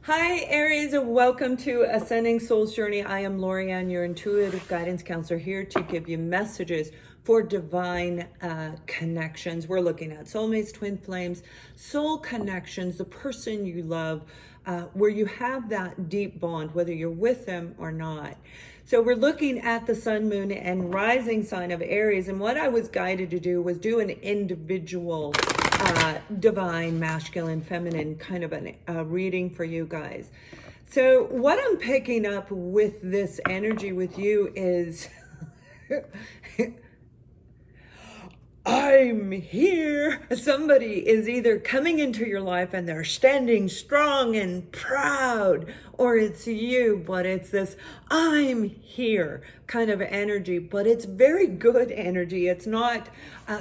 Hi, Aries, and welcome to Ascending Soul's Journey. I am Lorianne, your intuitive guidance counselor, here to give you messages for divine connections. We're looking at soulmates, twin flames, soul connections, the person you love, where you have that deep bond, whether you're with them or not. So we're looking at the sun, moon, and rising sign of Aries. And what I was guided to do was do an individual divine, masculine, feminine kind of a reading for you guys. So what I'm picking up with this energy with you is I'm here. Somebody is either coming into your life and they're standing strong and proud, or it's you, but it's this I'm here kind of energy, but it's very good energy. It's not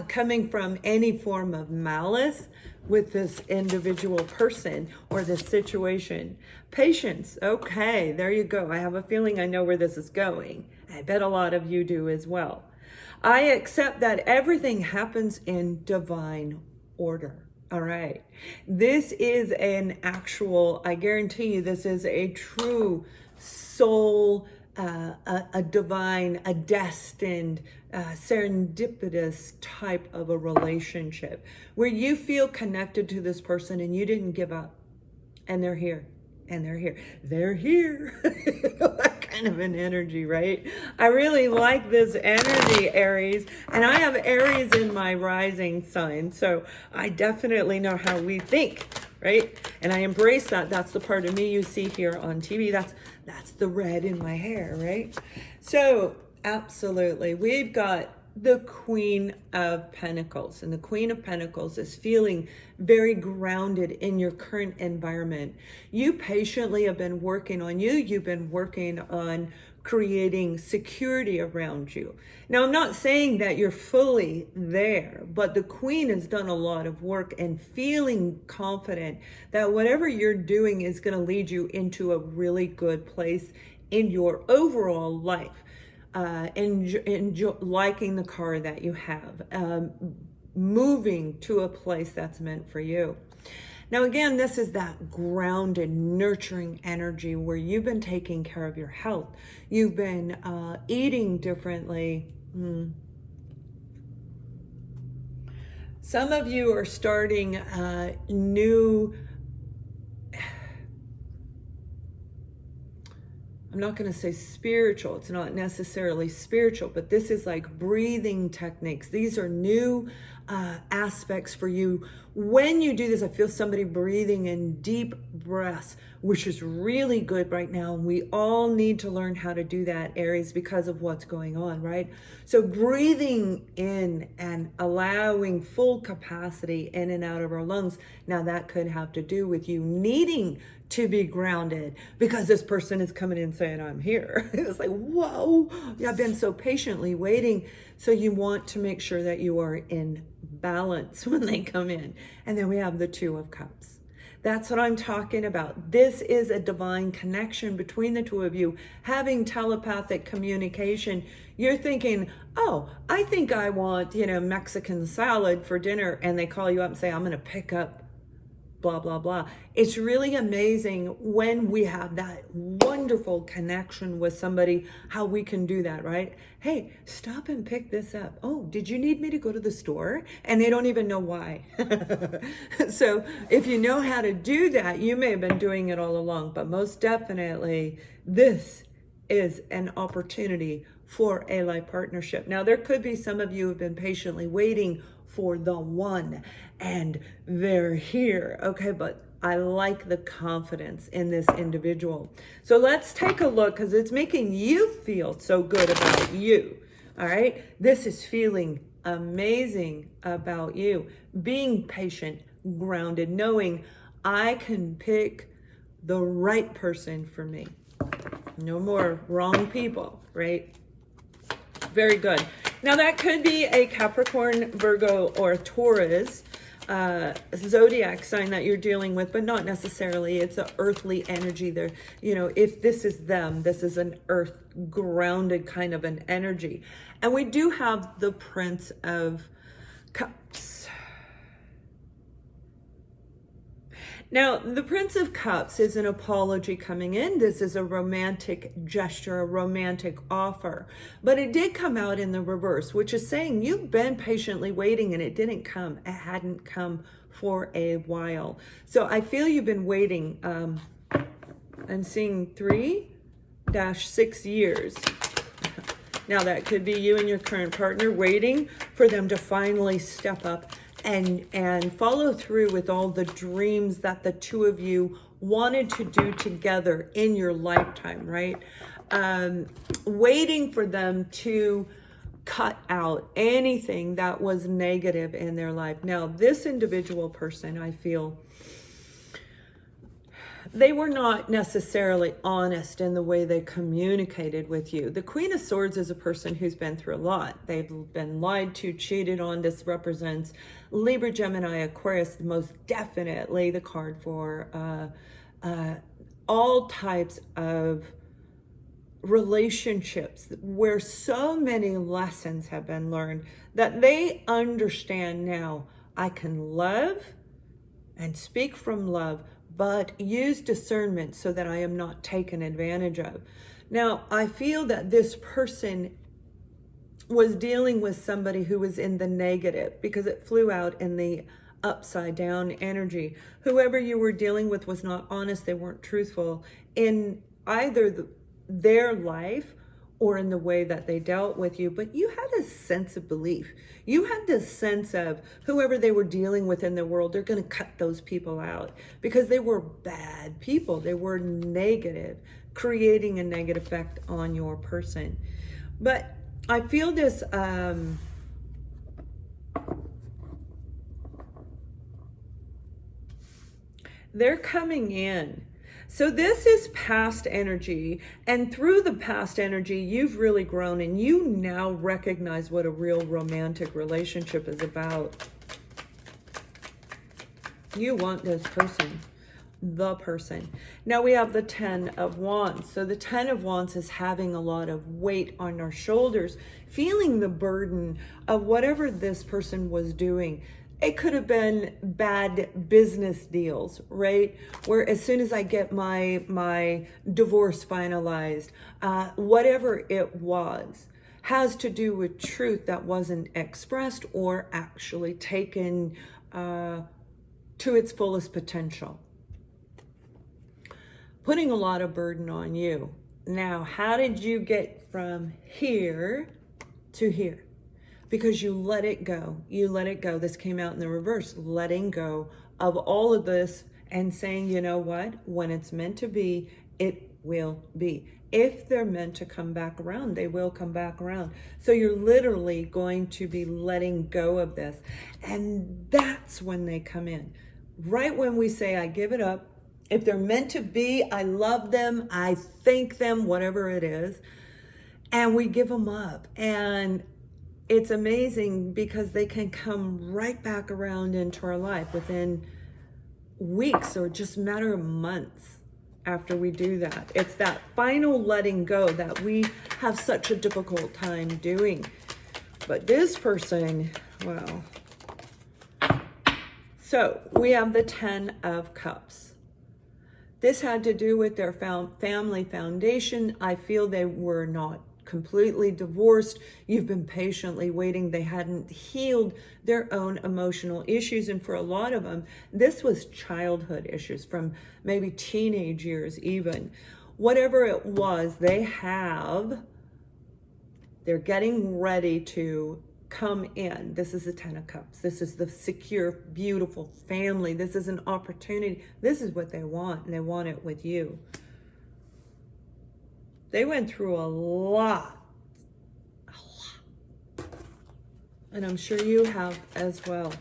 coming from any form of malice with this individual person or this situation. Patience. Okay, there you go. I have a feeling I know where this is going. I bet a lot of you do as well. I accept that everything happens in divine order. All right. This is an actual, I guarantee you, this is a true soul, a divine, a destined, serendipitous type of a relationship where you feel connected to this person and you didn't give up, and they're here. And they're here. That kind of an energy, right? I really like this energy, Aries, and I have Aries in my rising sign, so I definitely know how we think, right? And I embrace that. That's the part of me you see here on TV. That's the red in my hair, right? So absolutely, we've got the Queen of Pentacles, and the Queen of Pentacles is feeling very grounded in your current environment. You patiently have been working on you. You've been working on creating security around you. Now, I'm not saying that you're fully there, but the Queen has done a lot of work and feeling confident that whatever you're doing is going to lead you into a really good place in your overall life. Liking the car that you have, moving to a place that's meant for you. Now, again, this is that grounded, nurturing energy where you've been taking care of your health. You've been eating differently. Some of you are starting new, I'm not going to say spiritual. It's not necessarily spiritual, but this is like breathing techniques. These are new aspects for you. When you do this, I feel somebody breathing in deep breaths, which is really good right now. And we all need to learn how to do that, Aries, because of what's going on, right? So breathing in and allowing full capacity in and out of our lungs. Now that could have to do with you needing to be grounded because this person is coming in saying, I'm here. It's like, whoa, I've been so patiently waiting. So you want to make sure that you are in balance when they come in. And then we have the Two of Cups. That's what I'm talking about. This is a divine connection between the two of you, having telepathic communication. You're thinking, oh, I think I want, Mexican salad for dinner. And they call you up and say, I'm going to pick up blah, blah, blah. It's really amazing when we have that wonderful connection with somebody, how we can do that, right? Hey, stop and pick this up. Oh, did you need me to go to the store? And they don't even know why. So if you know how to do that, you may have been doing it all along, but most definitely this is an opportunity for a life partnership. Now, there could be some of you who have been patiently waiting for the one, and they're here. Okay, but I like the confidence in this individual. So let's take a look, because it's making you feel so good about you. All right, this is feeling amazing about you. Being patient, grounded, knowing I can pick the right person for me. No more wrong people, right? Very good. Now that could be a Capricorn, Virgo, or Taurus zodiac sign that you're dealing with, but not necessarily. It's an earthly energy there. If this is them, this is an earth grounded kind of an energy. And we do have the Prince of Cups. Now, the Prince of Cups is an apology coming in. This is a romantic gesture, a romantic offer. But it did come out in the reverse, which is saying you've been patiently waiting and it didn't come. It hadn't come for a while. So I feel you've been waiting. I'm seeing 3-6 years. Now, that could be you and your current partner waiting for them to finally step up and follow through with all the dreams that the two of you wanted to do together in your lifetime, right? Waiting for them to cut out anything that was negative in their life. Now, this individual person, I feel, they were not necessarily honest in the way they communicated with you. The Queen of Swords is a person who's been through a lot. They've been lied to, cheated on. This represents Libra, Gemini, Aquarius, most definitely the card for all types of relationships where so many lessons have been learned that they understand now. I can love and speak from love, but use discernment so that I am not taken advantage of. Now, I feel that this person was dealing with somebody who was in the negative because it flew out in the upside down energy. Whoever you were dealing with was not honest. They weren't truthful in either their life or in the way that they dealt with you, but you had a sense of belief. You had this sense of whoever they were dealing with in the world, they're going to cut those people out because they were bad people. They were negative, creating a negative effect on your person. But I feel this, they're coming in. So this is past energy, and through the past energy, you've really grown and you now recognize what a real romantic relationship is about. You want this person, the person. Now we have the 10 of Wands. So the 10 of Wands is having a lot of weight on our shoulders, feeling the burden of whatever this person was doing. It could have been bad business deals, right? Where as soon as I get my divorce finalized, whatever it was, has to do with truth that wasn't expressed or actually taken to its fullest potential. Putting a lot of burden on you. Now, how did you get from here to here? Because you let it go. You let it go. This came out in the reverse. Letting go of all of this and saying, you know what? When it's meant to be, it will be. If they're meant to come back around, they will come back around. So you're literally going to be letting go of this. And that's when they come in. Right when we say, I give it up. If they're meant to be, I love them. I thank them, whatever it is. And we give them up. And it's amazing because they can come right back around into our life within weeks or just a matter of months after we do that. It's that final letting go that we have such a difficult time doing. But this person, well. So we have the 10 of Cups. This had to do with their family foundation. I feel they were not completely divorced. You've been patiently waiting. They hadn't healed their own emotional issues. And for a lot of them, this was childhood issues from maybe teenage years even. Whatever it was, they're getting ready to come in. This is the 10 of Cups. This is the secure, beautiful family. This is an opportunity. This is what they want, and they want it with you. They went through a lot. And I'm sure you have as well.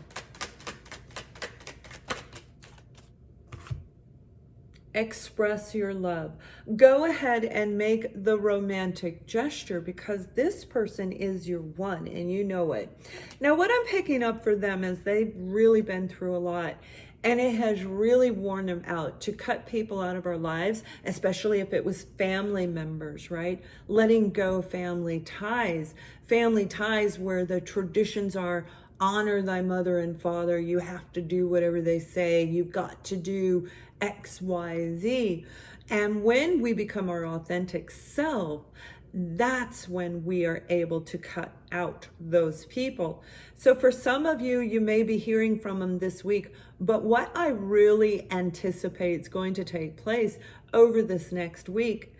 Express your love. Go ahead and make the romantic gesture because this person is your one and you know it. Now, what I'm picking up for them is they've really been through a lot. And it has really worn them out to cut people out of our lives, especially if it was family members, right? Letting go family ties where the traditions are, honor thy mother and father. You have to do whatever they say. You've got to do X, Y, Z. And when we become our authentic self, that's when we are able to cut out those people. So for some of you, you may be hearing from them this week, but what I really anticipate is going to take place over this next week,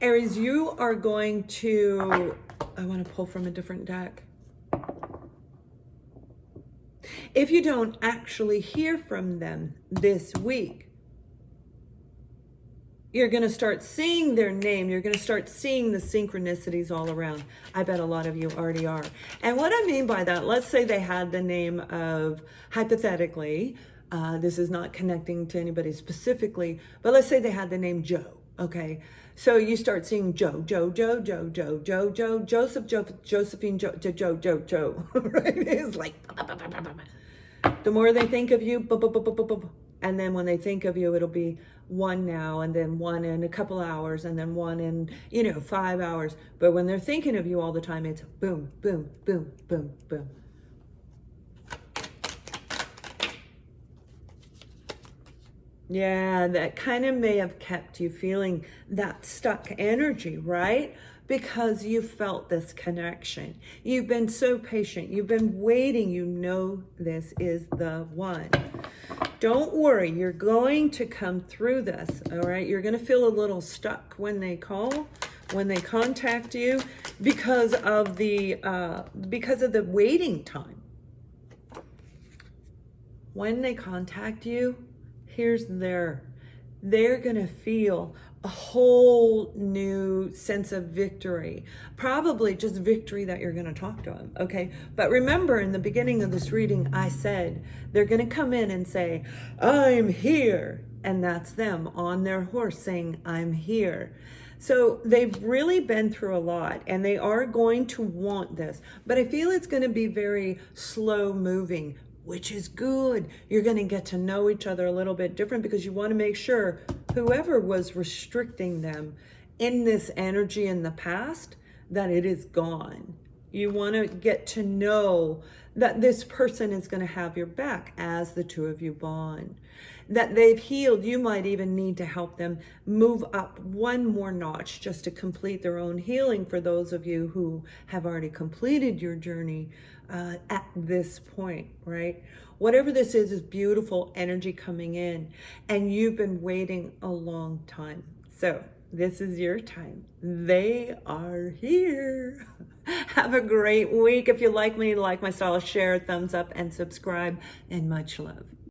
Aries, you are going to, I want to pull from a different deck. If you don't actually hear from them this week, you're going to start seeing their name. You're going to start seeing the synchronicities all around. I bet a lot of you already are. And what I mean by that, let's say they had the name of, hypothetically, this is not connecting to anybody specifically, but let's say they had the name Joe, okay? So you start seeing Joe, Joseph, Josephine, Joe, right? It's like, the more they think of you, and then when they think of you, it'll be one now, and then one in a couple hours, and then one in, 5 hours. But when they're thinking of you all the time, it's boom, boom, boom, boom, boom. Yeah, that kind of may have kept you feeling that stuck energy, right? Because you felt this connection. You've been so patient. You've been waiting. You know this is the one. Don't worry. You're going to come through this, all right? You're going to feel a little stuck when they call, when they contact you, because of the waiting time. When they contact you, they're going to feel a whole new sense of victory, probably just victory that you're going to talk to them. Okay. But remember, in the beginning of this reading, I said, they're going to come in and say, I'm here. And that's them on their horse saying, I'm here. So they've really been through a lot, and they are going to want this, but I feel it's going to be very slow moving, which is good. You're going to get to know each other a little bit different, because you want to make sure whoever was restricting them in this energy in the past, that it is gone. You want to get to know that this person is going to have your back as the two of you bond, that they've healed. You might even need to help them move up one more notch just to complete their own healing, for those of you who have already completed your journey at this point, right? Whatever this is beautiful energy coming in, and you've been waiting a long time. So this is your time. They are here. Have a great week. If you like me, like my style, share, thumbs up, and subscribe, and much love.